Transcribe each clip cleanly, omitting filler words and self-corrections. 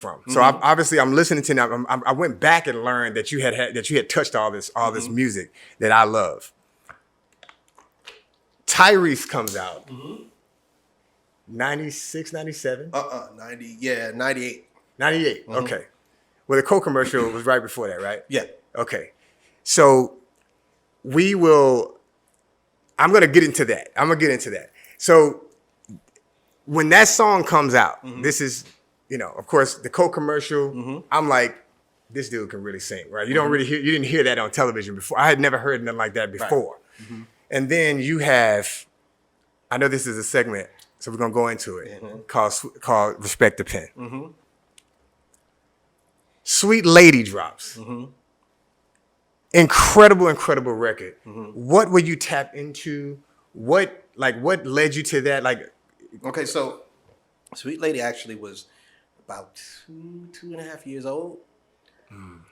from. So obviously I'm listening to them. I went back and learned that you had touched all this music that I love. Tyrese comes out. 96, 97? 90, yeah, 98. 98, okay. Well, the Coke commercial was right before that, right? Yeah. Okay. So I'm going to get into that. So when that song comes out, this is, of course, the Coke commercial, I'm like, this dude can really sing, right? You you didn't hear that on television before. I had never heard nothing like that before. Right. And then you have, I know this is a segment, so we're going to go into it, called Respect the Pen. Sweet Lady drops. Incredible record. What were you tapped into? What led you to that? Okay, so Sweet Lady actually was about 2.5 years old.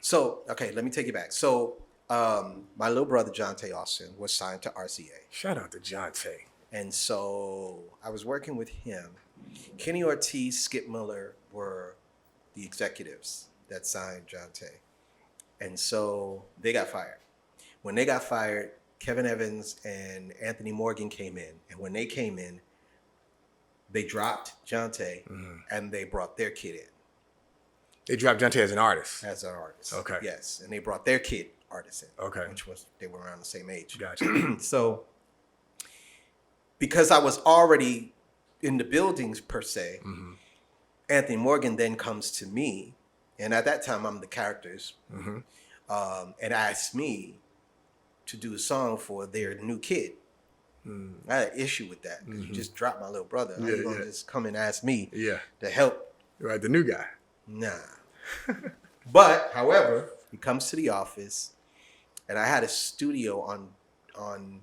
So, okay, let me take you back. So, my little brother, Jonte Austin, was signed to RCA. Shout out to Jonte. And so I was working with him. Kenny Ortiz, Skip Miller were the executives that signed Jonte. And so they got fired. When they got fired, Kevin Evans and Anthony Morgan came in. And when they came in, they dropped Jonte and they brought their kid in. They dropped Jonte as an artist? As an artist. Okay. Yes. And they brought their kid artist in. Okay. They were around the same age. Gotcha. So because I was already in the buildings per se, Anthony Morgan then comes to me. And at that time, I'm the characters. And asked me to do a song for their new kid. I had an issue with that. You just dropped my little brother. How you going to just come and ask me to help? Right, the new guy. Nah. But, however, he comes to the office, and I had a studio on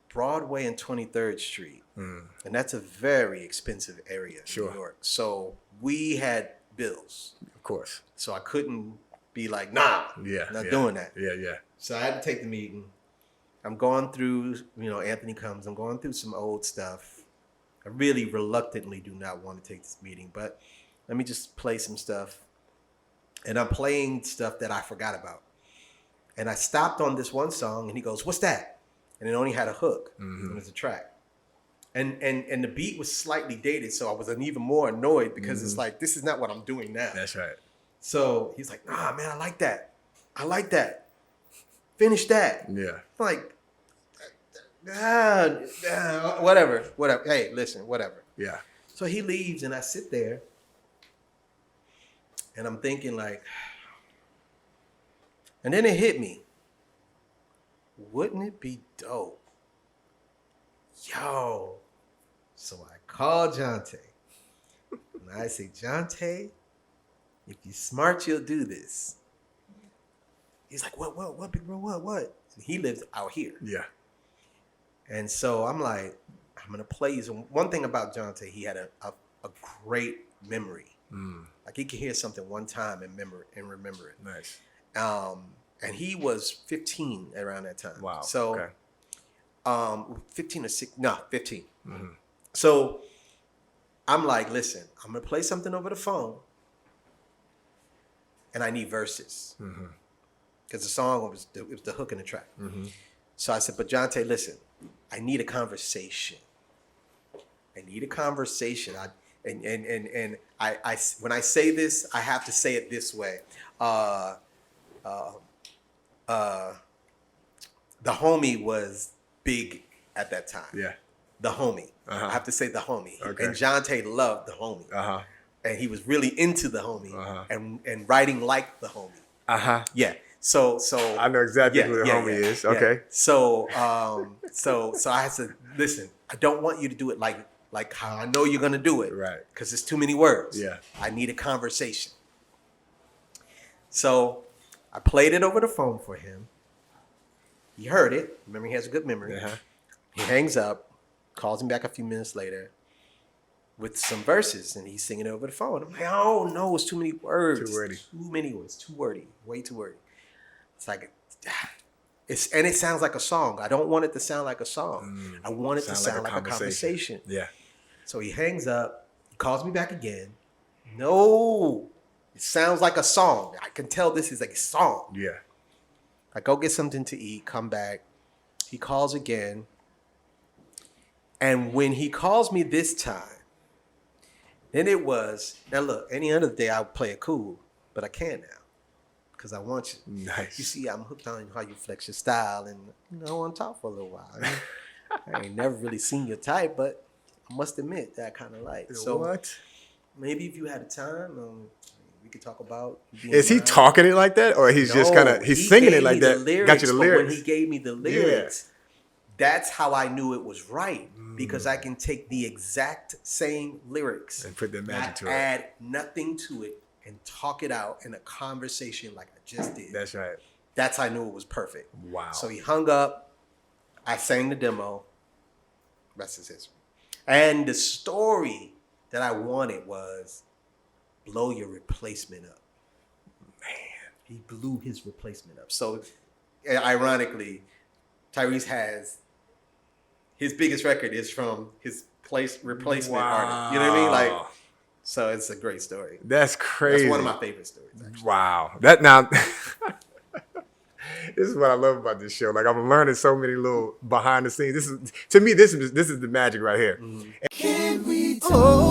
Broadway and 23rd Street. And that's a very expensive area in New York. So we had bills. Of course. So I couldn't be like, nah, not doing that. Yeah. So I had to take the meeting. I'm going through, Anthony comes. I'm going through some old stuff. I really reluctantly do not want to take this meeting, but let me just play some stuff. And I'm playing stuff that I forgot about. And I stopped on this one song, and he goes, "What's that?" And it only had a hook. It was a track. And the beat was slightly dated, so I was even more annoyed because it's like, this is not what I'm doing now. That's right. So he's like, "Nah, man, I like that. Finish that." Yeah. I'm like, whatever. Hey, listen, whatever. Yeah. So he leaves, and I sit there, and I'm thinking like, and then it hit me. Wouldn't it be dope? Yo. So I call Jonte, and I say, "Jonte, if you're smart, you'll do this." He's like, what, big bro, what? And he lives out here. Yeah. And so I'm like, I'm going to play you. So one thing about Jonte, he had a great memory. Like he could hear something one time and remember it. Nice. And he was 15 around that time. Wow. So, 15 or 15. So I'm like, listen, I'm going to play something over the phone, and I need verses. Because the song was the hook in the track. So I said, but Jonte, listen, I need a conversation. And I when I say this, I have to say it this way. The homie was big at that time. Yeah. The homie. I have to say the homie. Okay. And Jonte loved the homie. And he was really into the homie and writing like the homie. Yeah. So I know exactly who the homie is. Okay. So I had to listen. I don't want you to do it like how I know you're gonna do it. Right. Because it's too many words. Yeah. I need a conversation. So I played it over the phone for him. He heard it. Remember, he has a good memory. He hangs up, calls him back a few minutes later with some verses, and he's singing it over the phone. I'm like, oh no, it's too many words. Too wordy. Too many words. Too wordy. Way too wordy. It's like, and it sounds like a song. I don't want it to sound like a song. I want it to sound like a conversation. Yeah. So he hangs up, he calls me back again, No, it sounds like a song. I can tell this is a song. Yeah. I go get something to eat, come back. He calls again. And when he calls me this time, then it was, now look, any other day I would play it cool, but I can't now because I want you. Nice. You see, I'm hooked on how you flex your style, and I want to talk for a little while. I ain't never really seen your type, but I must admit that I kind of like. So what? maybe if you had a time, we could talk about. Is he talking it like that, or he's just kind of he's singing it like that? Got you the lyrics. When he gave me the lyrics, that's how I knew it was right because I can take the exact same lyrics and put the magic to it, add nothing to it, and talk it out in a conversation like I just did. That's right. That's how I knew it was perfect. Wow. So he hung up. I sang the demo. Rest is history. And the story that I wanted was blow your replacement up. Man, he blew his replacement up. So, ironically, Tyrese has his biggest record is from his replacement artist. You know what I mean? Like, so it's a great story. That's crazy. That's one of my favorite stories, actually. Wow. That now. This is what I love about this show. Like I'm learning so many little behind the scenes. This is to me. This is the magic right here. Can we talk?